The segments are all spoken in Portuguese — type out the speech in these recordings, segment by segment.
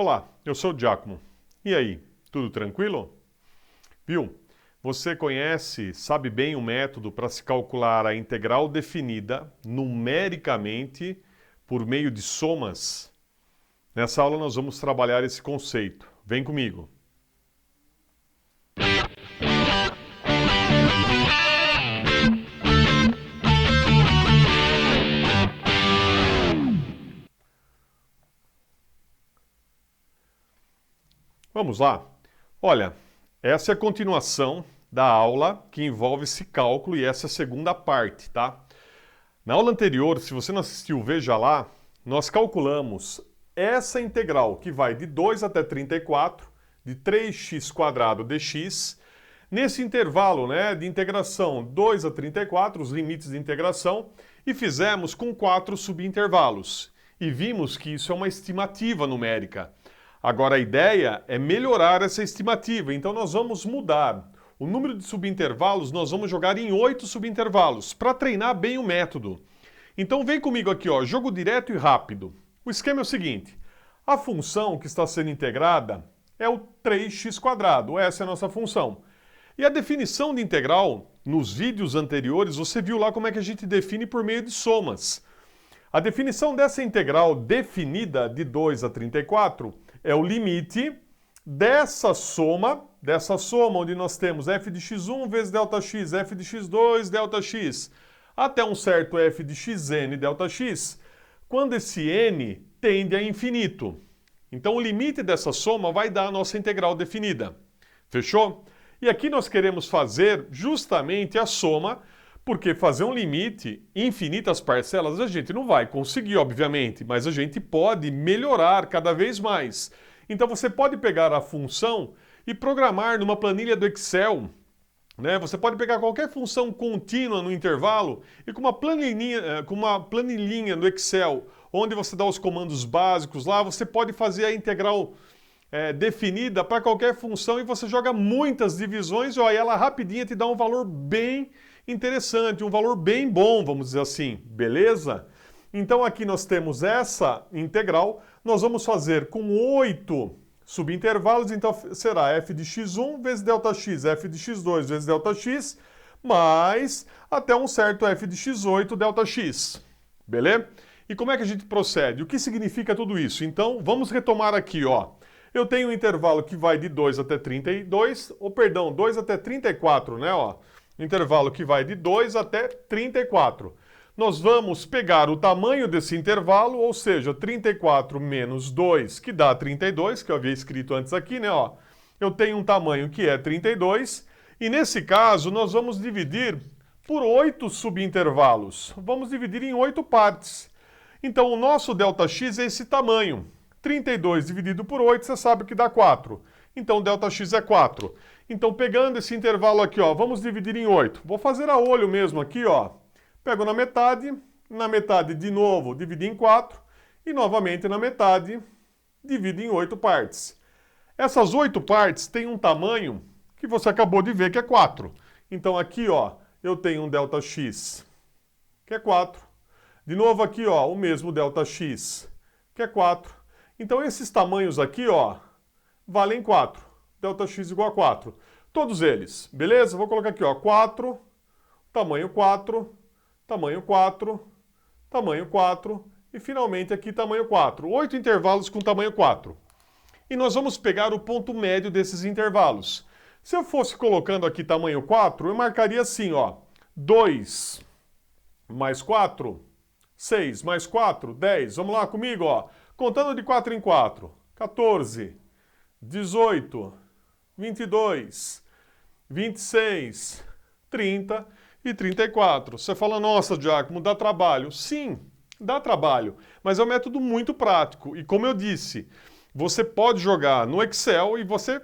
Olá, eu sou o Giacomo. E aí, tudo tranquilo? Viu? Você conhece, sabe bem o método para se calcular a integral definida numericamente por meio de somas? Nessa aula nós vamos trabalhar esse conceito. Vem comigo. Vamos lá? Olha, essa é a continuação da aula que envolve esse cálculo e essa é a segunda parte, tá? Na aula anterior, se você não assistiu, veja lá, nós calculamos essa integral que vai de 2 até 34, de 3x² dx, nesse intervalo, né, de integração 2 a 34, os limites de integração, e fizemos com 4 subintervalos. E vimos que isso é uma estimativa numérica. Agora a ideia é melhorar essa estimativa, então nós vamos mudar. O número de subintervalos nós vamos jogar em 8 subintervalos, para treinar bem o método. Então vem comigo aqui, ó, jogo direto e rápido. O esquema é o seguinte, a função que está sendo integrada é o 3x², essa é a nossa função. E a definição de integral, nos vídeos anteriores, você viu lá como é que a gente define por meio de somas. A definição dessa integral definida de 2 a 34 é o limite dessa soma onde nós temos f de x1 vezes ΔX, f de x2, ΔX, até um certo f de xn ΔX, quando esse n tende a infinito. Então o limite dessa soma vai dar a nossa integral definida. Fechou? E aqui nós queremos fazer justamente a soma, porque fazer um limite infinitas parcelas a gente não vai conseguir, obviamente, mas a gente pode melhorar cada vez mais. Então você pode pegar a função e programar numa planilha do Excel, né? Você pode pegar qualquer função contínua no intervalo e com uma planilhinha no Excel, onde você dá os comandos básicos lá, você pode fazer a integral definida para qualquer função e você joga muitas divisões e ela rapidinho te dá um valor bem interessante, um valor bem bom, vamos dizer assim, beleza? Então aqui nós temos essa integral, nós vamos fazer com 8 subintervalos, então será f de x1 vezes ΔX, f de x2 vezes ΔX, mais até um certo f de x8 ΔX, beleza? E como é que a gente procede? O que significa tudo isso? Então vamos retomar aqui, ó. Eu tenho um intervalo que vai de 2 até 32, ou perdão, 2 até 34, né, ó. Intervalo que vai de 2 até 34. Nós vamos pegar o tamanho desse intervalo, ou seja, 34 menos 2, que dá 32, que eu havia escrito antes aqui, né, ó. Eu tenho um tamanho que é 32, e nesse caso nós vamos dividir por 8 subintervalos. Vamos dividir em 8 partes. Então o nosso ΔX é esse tamanho. 32 dividido por 8, você sabe que dá 4. Então ΔX é 4. Então pegando esse intervalo aqui, ó, vamos dividir em 8. Vou fazer a olho mesmo aqui, ó. Pego na metade de novo divido em 4 e novamente na metade divido em 8 partes. Essas 8 partes têm um tamanho que você acabou de ver que é 4. Então aqui, ó, eu tenho um ΔX que é 4. De novo aqui, ó, o mesmo ΔX que é 4. Então esses tamanhos aqui, ó, valem 4. ΔX igual a 4. Todos eles, beleza? Vou colocar aqui, ó, 4, tamanho 4, tamanho 4, tamanho 4 e finalmente aqui tamanho 4. 8 intervalos com tamanho 4. E nós vamos pegar o ponto médio desses intervalos. Se eu fosse colocando aqui tamanho 4, eu marcaria assim, ó, 2 mais 4, 6 mais 4, 10. Vamos lá comigo, ó. Contando de 4 em 4, 14, 18, 22, 26, 30 e 34. Você fala, nossa, Giacomo, dá trabalho. Sim, dá trabalho, mas é um método muito prático. E como eu disse, você pode jogar no Excel e você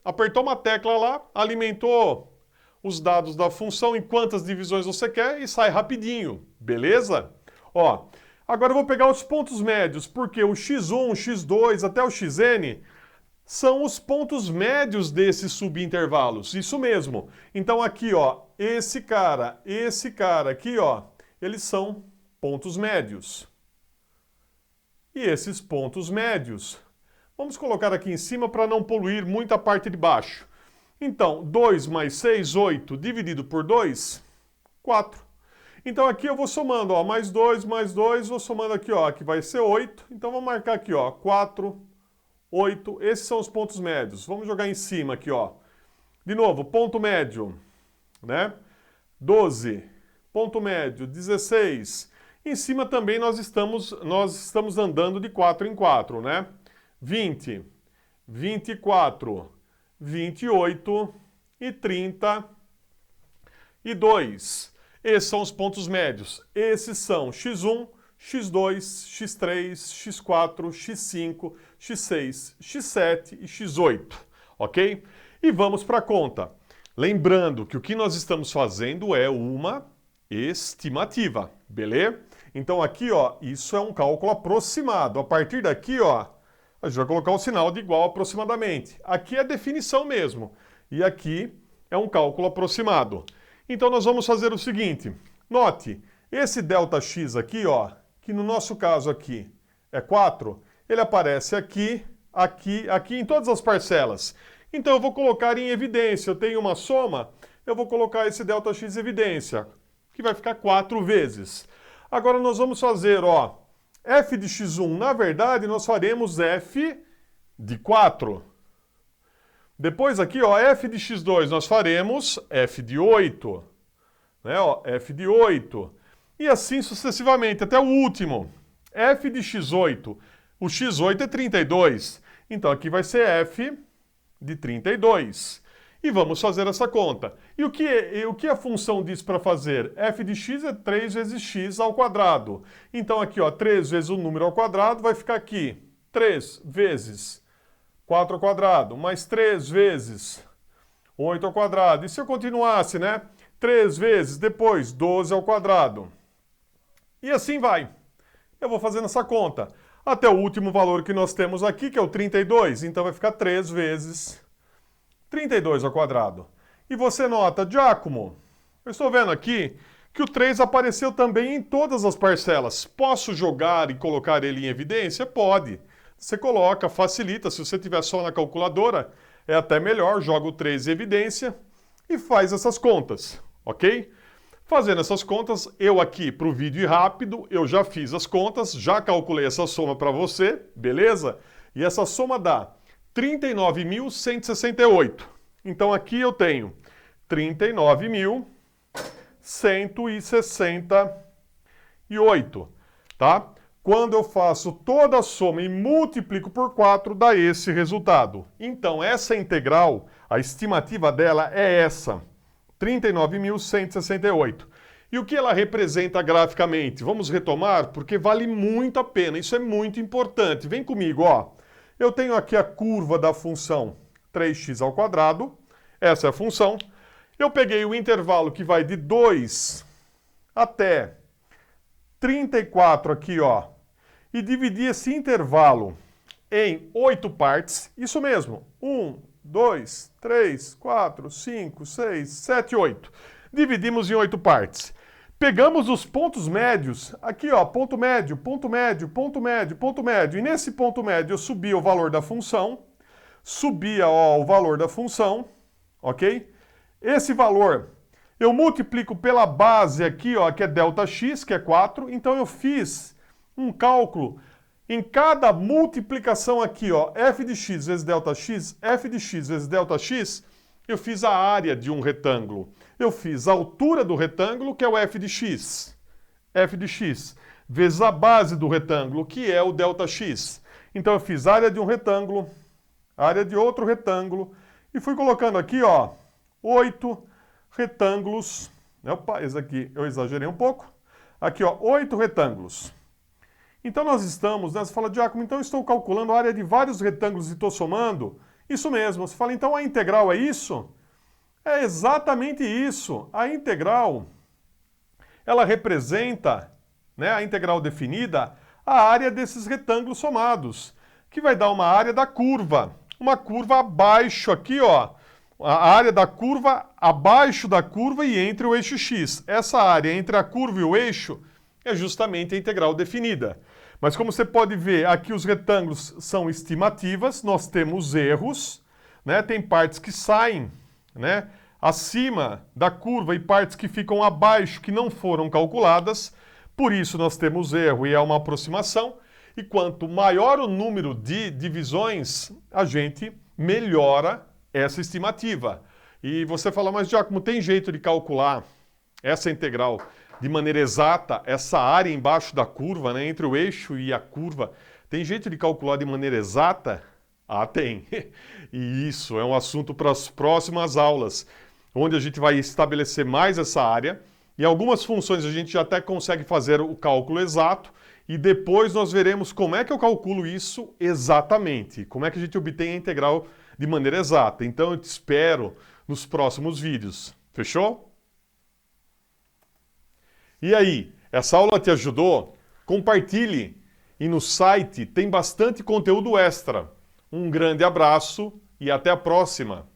apertou uma tecla lá, alimentou os dados da função em quantas divisões você quer e sai rapidinho, beleza? Ó, agora eu vou pegar os pontos médios, porque o x1, o x2 até o xn são os pontos médios desses subintervalos, isso mesmo. Então aqui, ó, esse cara aqui, ó, eles são pontos médios. E esses pontos médios Vamos colocar aqui em cima para não poluir muito a parte de baixo. Então, 2 mais 6, 8, dividido por 2, 4. Então aqui eu vou somando, ó, mais 2, vou somando aqui, ó, que vai ser 8. Então vamos marcar aqui, ó, 4, 8. Esses são os pontos médios. Vamos jogar em cima aqui, ó. De novo, ponto médio, né? 12, ponto médio, 16. Em cima também nós estamos andando de 4 em 4, né? 20, 24, 28 e 32. Esses são os pontos médios. Esses são x1, x2, x3, x4, x5, x6, x7 e x8, ok? E vamos para a conta. Lembrando que o que nós estamos fazendo é uma estimativa, beleza? Então aqui, ó, isso é um cálculo aproximado. A partir daqui, ó, a gente vai colocar o sinal de igual aproximadamente. Aqui é definição mesmo. E aqui é um cálculo aproximado. Então nós vamos fazer o seguinte. Note, esse ΔX aqui, ó, que no nosso caso aqui é 4, ele aparece aqui, aqui em todas as parcelas. Então eu vou colocar em evidência. Eu tenho uma soma, eu vou colocar esse ΔX em evidência, que vai ficar 4 vezes. Agora nós vamos fazer, ó, f de x1, na verdade, nós faremos f de 4. Depois aqui, ó, f de x2, nós faremos f de 8. Né, ó, f de 8. E assim sucessivamente, até o último. f de x8. O x8 é 32. Então aqui vai ser f de 32. E vamos fazer essa conta. E o que a função diz para fazer? F de x é 3 vezes x ao quadrado. Então aqui, ó, 3 vezes o número ao quadrado vai ficar aqui. 3 vezes 4 ao quadrado, mais 3 vezes 8 ao quadrado. E se eu continuasse, né? 3 vezes, depois 12 ao quadrado. E assim vai. Eu vou fazendo essa conta. Até o último valor que nós temos aqui, que é o 32. Então vai ficar 3 vezes 32 ao quadrado. E você nota, Giacomo, eu estou vendo aqui que o 3 apareceu também em todas as parcelas. Posso jogar e colocar ele em evidência? Pode. Você coloca, facilita. Se você tiver só na calculadora, é até melhor. Joga o 3 em evidência e faz essas contas, ok? Fazendo essas contas, eu aqui, para o vídeo rápido, eu já fiz as contas, já calculei essa soma para você, beleza? E essa soma dá 39.168. Então aqui eu tenho 39.168, tá? Quando eu faço toda a soma e multiplico por 4, dá esse resultado. Então essa integral, a estimativa dela é essa, 39.168. E o que ela representa graficamente? Vamos retomar, porque vale muito a pena, isso é muito importante. Vem comigo, ó. Eu tenho aqui a curva da função 3x ao quadrado, essa é a função. Eu peguei o intervalo que vai de 2 até 34 aqui, ó, e dividi esse intervalo em 8 partes, isso mesmo, 1, 2, 3, 4, 5, 6, 7, 8. Dividimos em 8 partes. Pegamos os pontos médios, aqui ó, ponto médio, ponto médio, ponto médio, ponto médio. E nesse ponto médio eu subia o valor da função, subia ó, o valor da função, ok? Esse valor eu multiplico pela base aqui, ó, que é ΔX, que é 4. Então eu fiz um cálculo em cada multiplicação aqui, ó, f de x vezes ΔX, f de x vezes ΔX, eu fiz a área de um retângulo. Eu fiz a altura do retângulo, que é o f de x, vezes a base do retângulo, que é o ΔX. Então eu fiz a área de um retângulo, área de outro retângulo, e fui colocando aqui, ó, 8 retângulos. Opa, esse aqui eu exagerei um pouco. Aqui, ó, 8 retângulos. Então nós estamos, né, você fala, Giacomo, então eu estou calculando a área de vários retângulos e estou somando. Isso mesmo, você fala, então a integral é isso? É exatamente isso. A integral, ela representa, né, a integral definida, a área desses retângulos somados, que vai dar uma área da curva. Uma curva abaixo aqui, ó, a área da curva abaixo da curva e entre o eixo x. Essa área entre a curva e o eixo é justamente a integral definida. Mas como você pode ver, aqui os retângulos são estimativas, nós temos erros, né? Tem partes que saem, né, acima da curva e partes que ficam abaixo que não foram calculadas, por isso nós temos erro e é uma aproximação. E quanto maior o número de divisões, a gente melhora essa estimativa. E você fala, mas Giacomo, tem jeito de calcular essa integral de maneira exata, essa área embaixo da curva, né, entre o eixo e a curva, tem jeito de calcular de maneira exata? Ah, tem. E isso é um assunto para as próximas aulas, onde a gente vai estabelecer mais essa área. E algumas funções a gente já até consegue fazer o cálculo exato, e depois nós veremos como é que eu calculo isso exatamente, como é que a gente obtém a integral de maneira exata. Então eu te espero nos próximos vídeos. Fechou? E aí, essa aula te ajudou? Compartilhe! E no site tem bastante conteúdo extra. Um grande abraço e até a próxima!